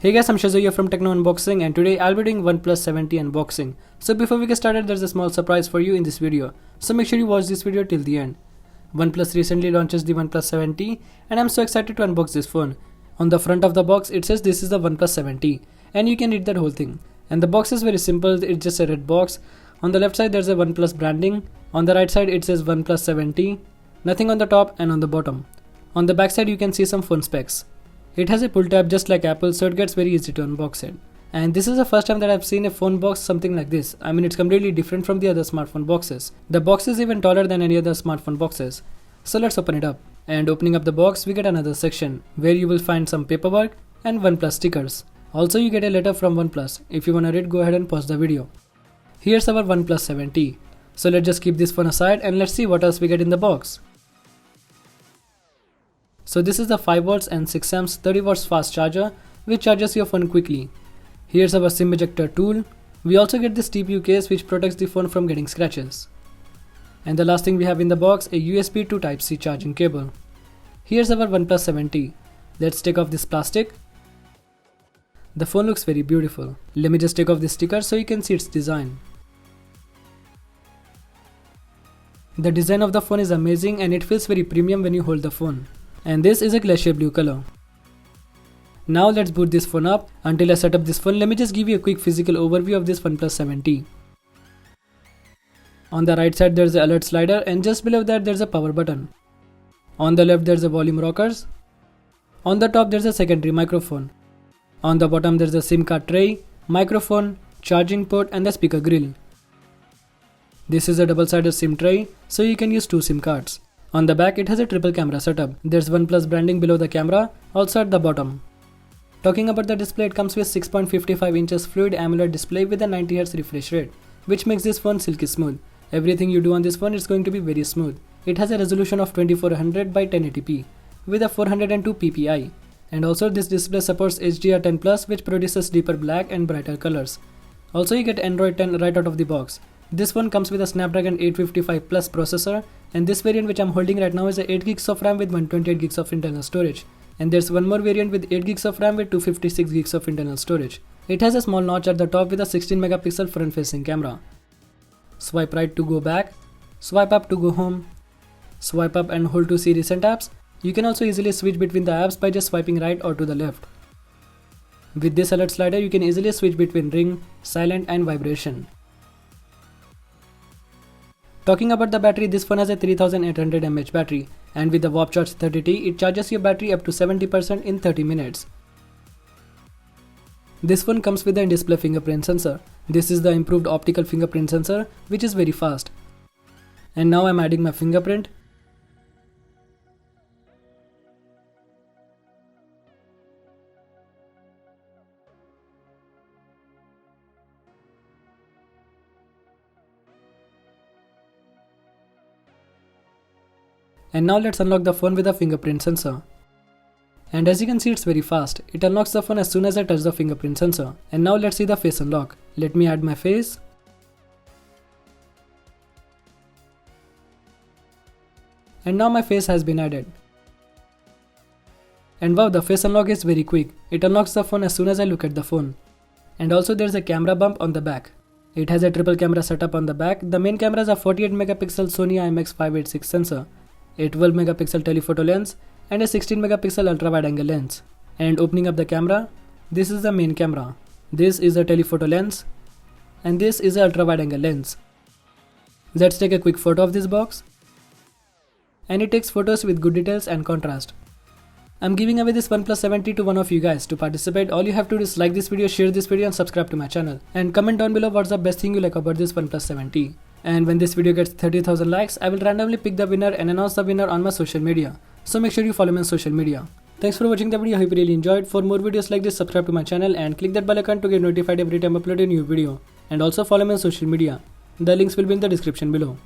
Hey guys, I'm Shaizor from Techno Unboxing, and today I'll be doing OnePlus 70 unboxing. So before we get started, there's a small surprise for you in this video. So make sure you watch this video till the end. OnePlus recently launches the OnePlus 70 and I'm so excited to unbox this phone. On the front of the box it says this is the OnePlus 70 and you can read that whole thing. And the box is very simple, it's just a red box. On the left side there's a OnePlus branding. On the right side it says OnePlus 70. Nothing on the top and on the bottom. On the back side you can see some phone specs. It has a pull tab just like Apple, so it gets very easy to unbox it. And this is the first time that I've seen a phone box something like this. I mean, it's completely different from the other smartphone boxes. The box is even taller than any other smartphone boxes. So let's open it up. And opening up the box, we get another section where you will find some paperwork and OnePlus stickers. Also, you get a letter from OnePlus. If you wanna read, go ahead and pause the video. Here's our OnePlus 70. So let's just keep this phone aside and let's see what else we get in the box. So this is the 5V and 6A 30W fast charger which charges your phone quickly. Here's our SIM ejector tool. We also get this TPU case which protects the phone from getting scratches. And the last thing we have in the box, a USB to Type-C charging cable. Here's our OnePlus 70. Let's take off this plastic. The phone looks very beautiful. Let me just take off this sticker so you can see its design. The design of the phone is amazing and it feels very premium when you hold the phone. And this is a glacier blue color. Now let's boot this phone up. Until I set up this phone, let me just give you a quick physical overview of this OnePlus 70. On the right side there's the alert slider and just below that there's a power button. On the left there's a volume rockers. On the top there's a secondary microphone. On the bottom there's a SIM card tray, microphone, charging port and the speaker grill. This is a double-sided SIM tray, so you can use two SIM cards. On the back it has a triple camera setup. There's OnePlus branding below the camera, also at the bottom. Talking about the display, it comes with 6.55 inches fluid AMOLED display with a 90Hz refresh rate, which makes this phone silky smooth. Everything you do on this phone is going to be very smooth. It has a resolution of 2400 by 1080p with a 402 ppi. And also this display supports HDR10+, which produces deeper black and brighter colors. Also you get Android 10 right out of the box. This phone comes with a Snapdragon 855 Plus processor, and this variant which I'm holding right now is a 8GB of RAM with 128GB of internal storage. And there's one more variant with 8GB of RAM with 256GB of internal storage. It has a small notch at the top with a 16MP front facing camera. Swipe right to go back, swipe up to go home, swipe up and hold to see recent apps. You can also easily switch between the apps by just swiping right or to the left. With this alert slider you can easily switch between ring, silent and vibration. Talking about the battery, this phone has a 3800 mAh battery, and with the Warp Charge 30T, it charges your battery up to 70% in 30 minutes. This phone comes with an in-display fingerprint sensor. This is the improved optical fingerprint sensor, which is very fast. And now I'm adding my fingerprint. And now let's unlock the phone with a fingerprint sensor. And as you can see, it's very fast. It unlocks the phone as soon as I touch the fingerprint sensor. And now let's see the face unlock. Let me add my face. And now my face has been added. And wow, the face unlock is very quick. It unlocks the phone as soon as I look at the phone. And also there's a camera bump on the back. It has a triple camera setup on the back. The main camera is a 48MP Sony IMX586 sensor, a 12MP telephoto lens and a 16MP ultra wide angle lens. And opening up the camera, this is the main camera, this is a telephoto lens and this is a ultra wide angle lens. Let's take a quick photo of this box. And it takes photos with good details and contrast. I'm giving away this OnePlus 70 to one of you guys. To participate, all you have to do is like this video, share this video and subscribe to my channel. And comment down below what's the best thing you like about this OnePlus 70. And when this video gets 30,000 likes, I will randomly pick the winner and announce the winner on my social media. So make sure you follow me on social media. Thanks for watching the video. I hope you really enjoyed. For more videos like this, subscribe to my channel and click that bell icon to get notified every time I upload a new video. And also follow me on social media. The links will be in the description below.